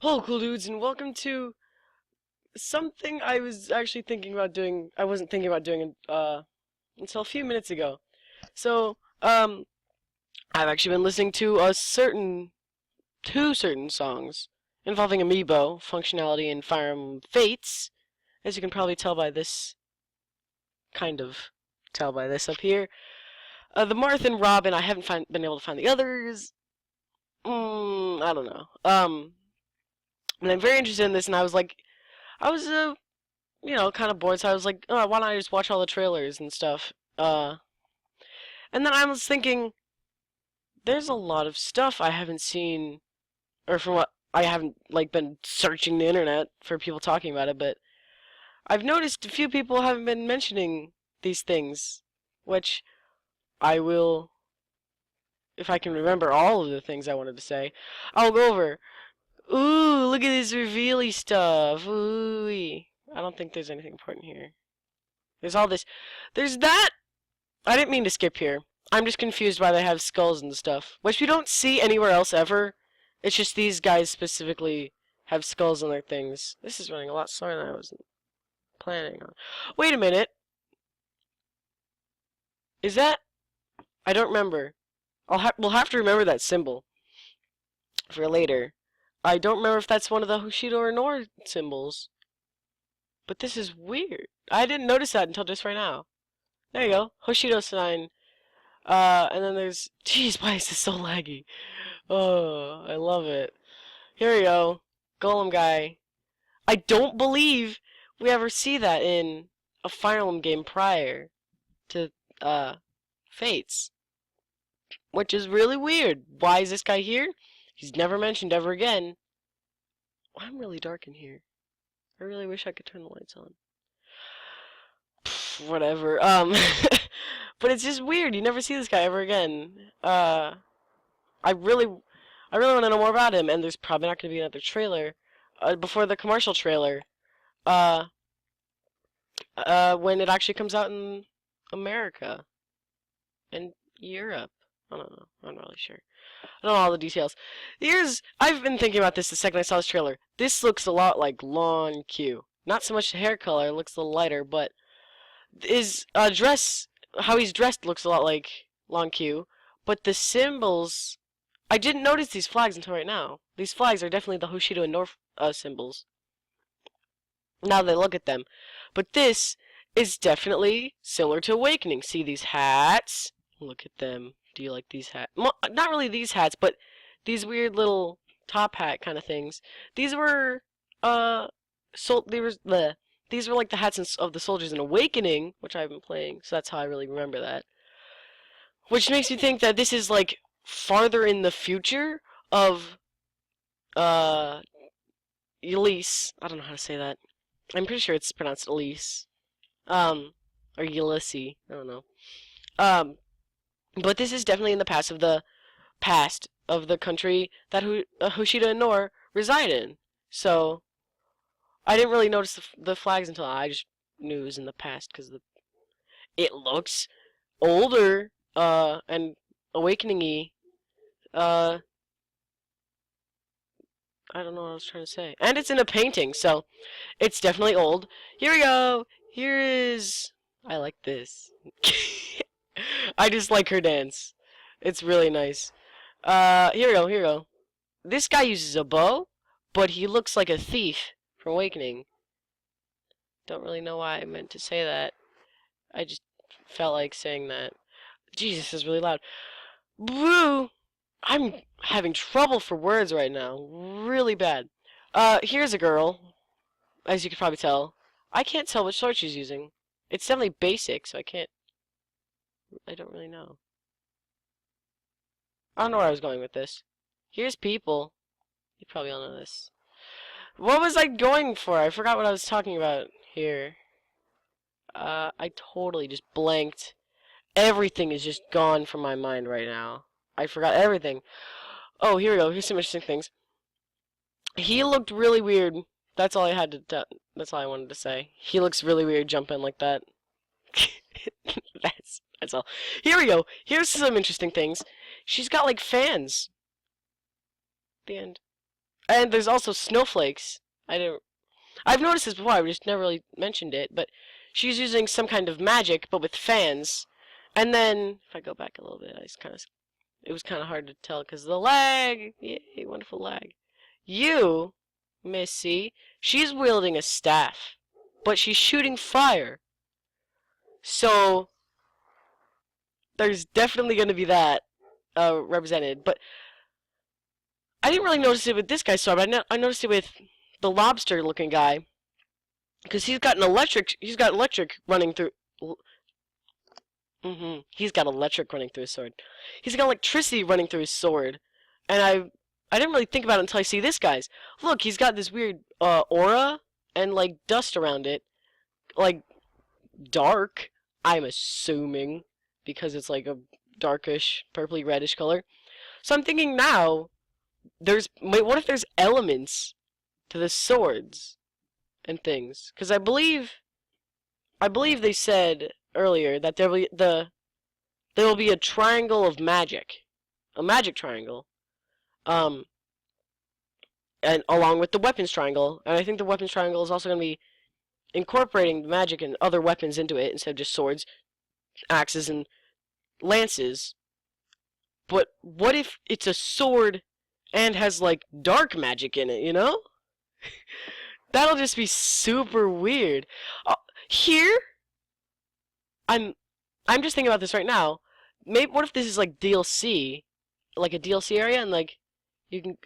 Hello, cool dudes, and welcome to something I was actually thinking about doing. I wasn't thinking about doing until a few minutes ago. So, I've actually been listening to two certain songs involving amiibo functionality in Fire Emblem Fates, as you can probably tell by this, tell by this up here. The Marth and Robin, I haven't been able to find the others. I don't know. And I'm very interested in this, and I was kind of bored, so I was like, oh, why don't I just watch all the trailers and stuff? And then I was thinking, there's a lot of stuff I haven't seen, or from what I haven't, been searching the internet for people talking about it, but I've noticed a few people haven't been mentioning these things, which I will, if I can remember all of the things I wanted to say, I'll go over. Ooh, look at this revealy stuff. Ooh. I don't think there's anything important here. There's all this. There's that! I didn't mean to skip here. I'm just confused why they have skulls and stuff, which we don't see anywhere else ever. It's just these guys specifically have skulls on their things. This is running a lot slower than I was planning on. Wait a minute. Is that? I don't remember. We'll have to remember that symbol for later. I don't remember if that's one of the Hoshido or Nor symbols. But this is weird. I didn't notice that until just right now. There you go. Hoshido sign. And then there's... Jeez, why is this so laggy? Oh, I love it. Here we go. Golem guy. I don't believe we ever see that in a Fire Emblem game prior to, Fates. Which is really weird. Why is this guy here? He's never mentioned ever again. I'm really dark in here. I really wish I could turn the lights on. Pfft, whatever. But it's just weird. You never see this guy ever again. I really want to know more about him, and there's probably not going to be another trailer before the commercial trailer. When it actually comes out in America and Europe. I don't know. I'm not really sure. I don't know all the details. I've been thinking about this the second I saw this trailer. This looks a lot like Lon Q. Not so much the hair color, it looks a little lighter, but his dress, how he's dressed looks a lot like Lon Q. But the symbols, I didn't notice these flags until right now. These flags are definitely the Hoshido and North symbols. Now that I look at them. But this is definitely similar to Awakening. See these hats? Look at them. Do you like these hats? Not really these hats, but these weird little top hat kind of things. These were these were like the hats of the soldiers in Awakening, which I've been playing, so that's how I really remember that. Which makes me think that this is like farther in the future of Elise. I don't know how to say that. I'm pretty sure it's pronounced Elise. Or Ulysses. I don't know. But this is definitely in the past of the country that Hoshido and Nor reside in. So, I didn't really notice the flags until I just knew it was in the past because it looks older, and awakening-y. I don't know what I was trying to say. And it's in a painting, so it's definitely old. Here we go! Here is... I like this. I just like her dance. It's really nice. Here we go. This guy uses a bow, but he looks like a thief from Awakening. Don't really know why I meant to say that. I just felt like saying that. Jesus, this is really loud. Boo! I'm having trouble for words right now. Really bad. Here's a girl. As you can probably tell. I can't tell which sword she's using. It's definitely basic, so I don't really know. I don't know where I was going with this. Here's people. You probably all know this. What was I going for? I forgot what I was talking about here. I totally just blanked. Everything is just gone from my mind right now. I forgot everything. Oh, here we go. Here's some interesting things. He looked really weird. That's all I had to that's all I wanted to say. He looks really weird jumping like that. That's all. Here we go. Here's some interesting things. She's got like fans. The end. And there's also snowflakes. I've noticed this before, I just never really mentioned it, but she's using some kind of magic, but with fans. And then, if I go back a little bit, it was kind of hard to tell because of the lag. Yay, wonderful lag. You, Missy, she's wielding a staff, but she's shooting fire. So, there's definitely going to be that represented. But I didn't really notice it with this guy's sword, but I noticed it with the lobster-looking guy. Because he's got electric running through. He's got electric running through his sword. He's got electricity running through his sword, and I didn't really think about it until I see this guy's. Look, he's got this weird aura and like dust around it, like dark. I'm assuming because it's like a darkish, purpley reddish color. So I'm thinking now, what if there's elements to the swords and things? Because I believe they said earlier that there will be a triangle of magic, a magic triangle, and along with the weapons triangle. And I think the weapons triangle is also going to be incorporating the magic and other weapons into it instead of just swords, axes, and lances. But what if it's a sword and has like dark magic in it? You know, that'll just be super weird. Here, I'm just thinking about this right now. Maybe what if this is like DLC, like a DLC area, and like you can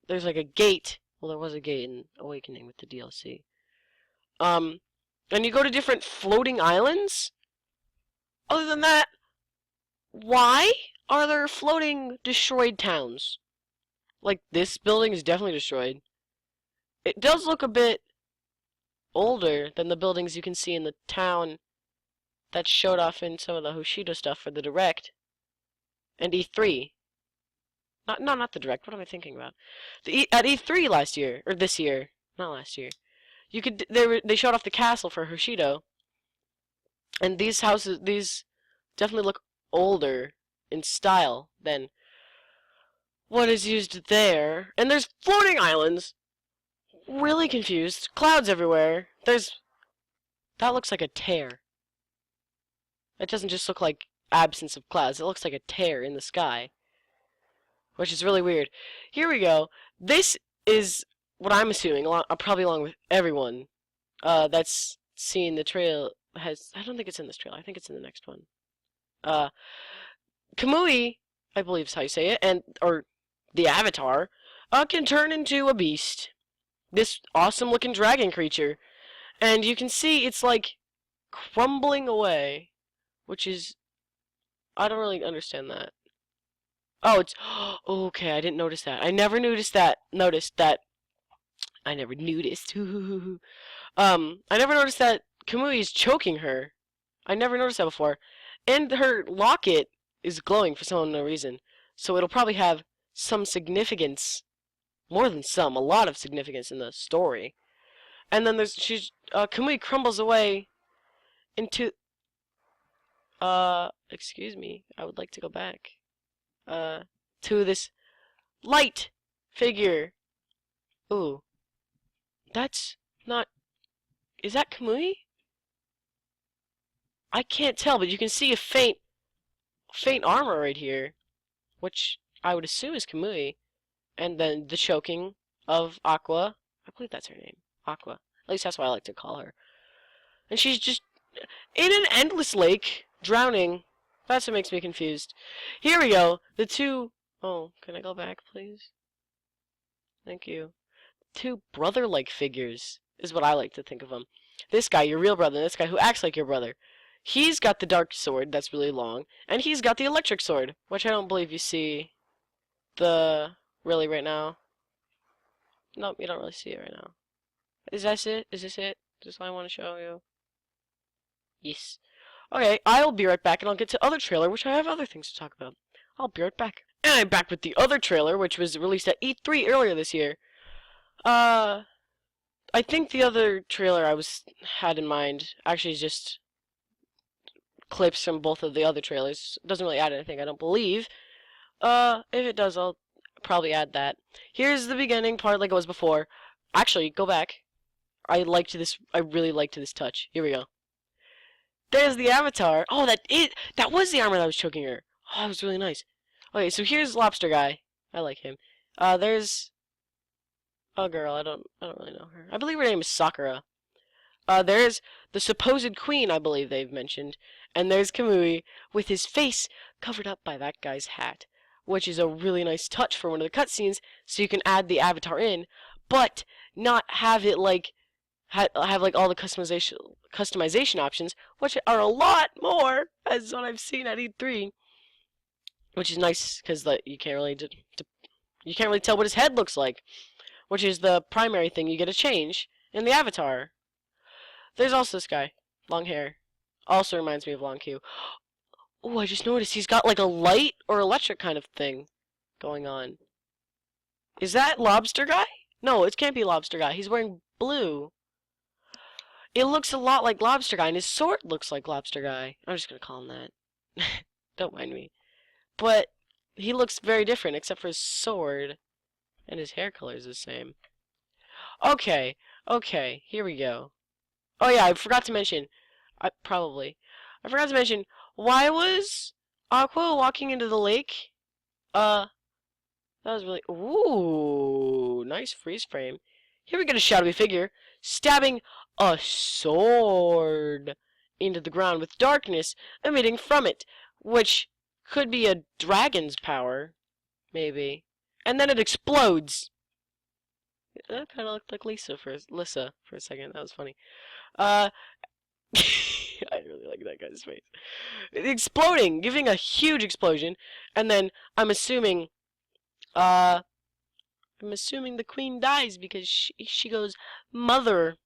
there's like a gate. Well, there was a gate in Awakening with the DLC. And you go to different floating islands. Other than that, why are there floating destroyed towns? Like this building is definitely destroyed. It does look a bit older than the buildings you can see in the town that showed off in some of the Hoshido stuff for the Direct and E3. Not the Direct. What am I thinking about? At E3 last year or this year, not last year. They showed off the castle for Hoshido, and these definitely look older in style than what is used there. And there's floating islands. Really confused. Clouds everywhere. That looks like a tear. It doesn't just look like absence of clouds. It looks like a tear in the sky, which is really weird. Here we go. This is what I'm assuming, probably along with everyone that's seen the trail. I don't think it's in this trailer. I think it's in the next one. Kakkoii, I believe is how you say it, or the Avatar, can turn into a beast. This awesome-looking dragon creature, and you can see it's like crumbling away. Which is, I don't really understand that. Oh, it's, okay, I didn't notice that. I never noticed that. I never noticed. I never noticed that Kakkoii is choking her. I never noticed that before. And her locket is glowing for some unknown reason. So it'll probably have some significance, more than some, a lot of significance in the story. And then Kakkoii crumbles away into, excuse me, I would like to go back, to this light figure. Ooh. That's not, is that Kakkoii? I can't tell, but you can see a faint armor right here, which I would assume is Kakkoii. And then the choking of Aqua. I believe that's her name. Aqua. At least that's what I like to call her. And she's just in an endless lake, drowning. That's what makes me confused. Here we go. The two... Oh, can I go back, please? Thank you. Two brother-like figures is what I like to think of them. This guy, your real brother, and this guy who acts like your brother. He's got the dark sword that's really long, and he's got the electric sword, which I don't believe you see really right now. Nope, you don't really see it right now. Is this it? Is this it? Is this what I want to show you? Yes. Okay, I'll be right back, and I'll get to other trailer, which I have other things to talk about. I'll be right back. And I'm back with the other trailer, which was released at E3 earlier this year. I think the other trailer I had in mind actually is just clips from both of the other trailers. It doesn't really add anything, I don't believe. If it does, I'll probably add that. Here's the beginning part like it was before. Actually, go back. I liked this. I really liked this touch. Here we go. There's the avatar. Oh, that was the armor that was choking her. Oh, that was really nice. Okay, so here's Lobster Guy. I like him. There's a girl. I don't really know her. I believe her name is Sakura. There's the supposed queen, I believe they've mentioned. And there's Kamui with his face covered up by that guy's hat, which is a really nice touch for one of the cutscenes, so you can add the avatar but not have it like have like all the customization options, which are a lot more as what I've seen at E3, which is nice because you can't really tell what his head looks like, which is the primary thing you get to change in the avatar. There's also this guy, long hair, also reminds me of Long Q. Oh, I just noticed he's got like a light or electric kind of thing going on. Is that Lobster Guy? No, it can't be Lobster Guy. He's wearing blue. It looks a lot like Lobster Guy, and his sword looks like Lobster Guy. I'm just gonna call him that. Don't mind me. But he looks very different, except for his sword. And his hair color is the same. Okay, here we go. Oh yeah, I forgot to mention. I forgot to mention, why was Aqua walking into the lake? That was really... Ooh, nice freeze frame. Here we get a shadowy figure stabbing a sword into the ground with darkness emitting from it, which could be a dragon's power, maybe. And then it explodes. That kind of looked like Lissa for a second. That was funny. I really like that guy's face. Exploding, giving a huge explosion, and then I'm assuming the queen dies because she goes, "Mother."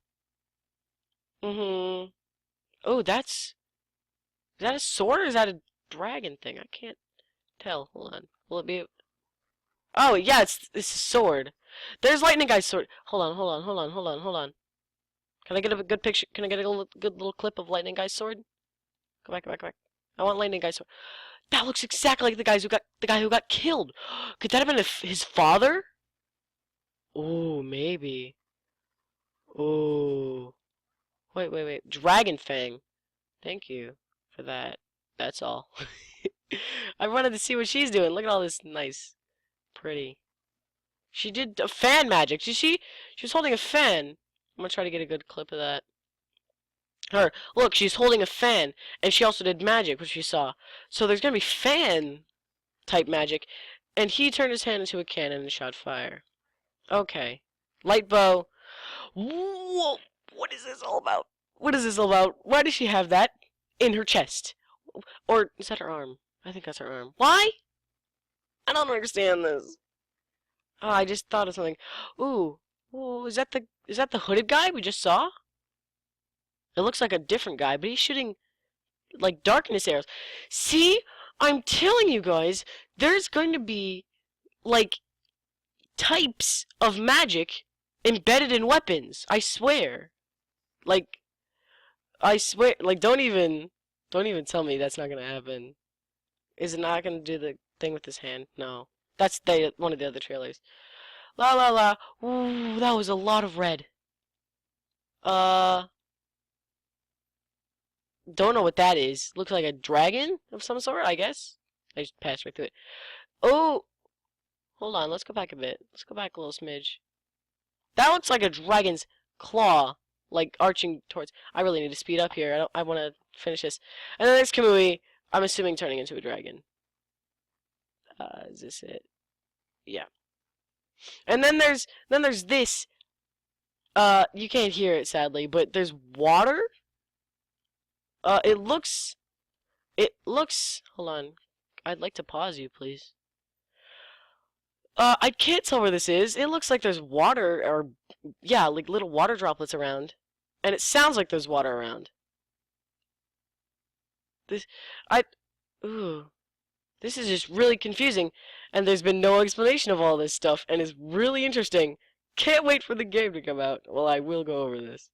Oh, is that a sword or is that a dragon thing? I can't tell. Hold on. Will it be? Oh yeah, it's a sword. There's Lightning Guy's sword. Hold on. Can I get a good picture? Can I get a good little clip of Lightning Guy's sword? Go back. I want Lightning Guy's sword. That looks exactly like the guy who got killed. Could that have been his father? Oh, maybe. Oh. Wait. Dragon Fang. Thank you for that. That's all. I wanted to see what she's doing. Look at all this nice, pretty. She did a fan magic. She was holding a fan. I'm gonna try to get a good clip of that. Look, she's holding a fan, and she also did magic, which you saw. So there's gonna be fan type magic, and he turned his hand into a cannon and shot fire. Okay, light bow. Whoa! What is this all about? Why does she have that in her chest? Or is that her arm? I think that's her arm. Why? I don't understand this. Oh, I just thought of something. Ooh, is that the hooded guy we just saw? It looks like a different guy, but he's shooting like darkness arrows. See? I'm telling you guys, there's going to be like types of magic embedded in weapons. I swear. Like don't even tell me that's not gonna happen. Is it not gonna do the thing with his hand? No. That's one of the other trailers. La la la. Ooh, that was a lot of red. Don't know what that is. Looks like a dragon of some sort, I guess. I just passed right through it. Oh! Hold on, let's go back a bit. Let's go back a little smidge. That looks like a dragon's claw, like arching towards... I really need to speed up here. I want to finish this. And then there's Kamui, I'm assuming turning into a dragon. Is this it? Yeah. And then there's this. You can't hear it sadly, but there's water. It looks. Hold on. I'd like to pause you, please. I can't tell where this is. It looks like there's water, or yeah, like little water droplets around, and it sounds like there's water around. Ooh. This is just really confusing, and there's been no explanation of all this stuff, and it's really interesting. Can't wait for the game to come out. Well, I will go over this.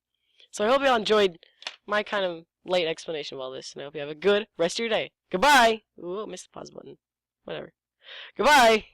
So I hope you all enjoyed my kind of late explanation of all this, and I hope you have a good rest of your day. Goodbye! Ooh, I missed the pause button. Whatever. Goodbye!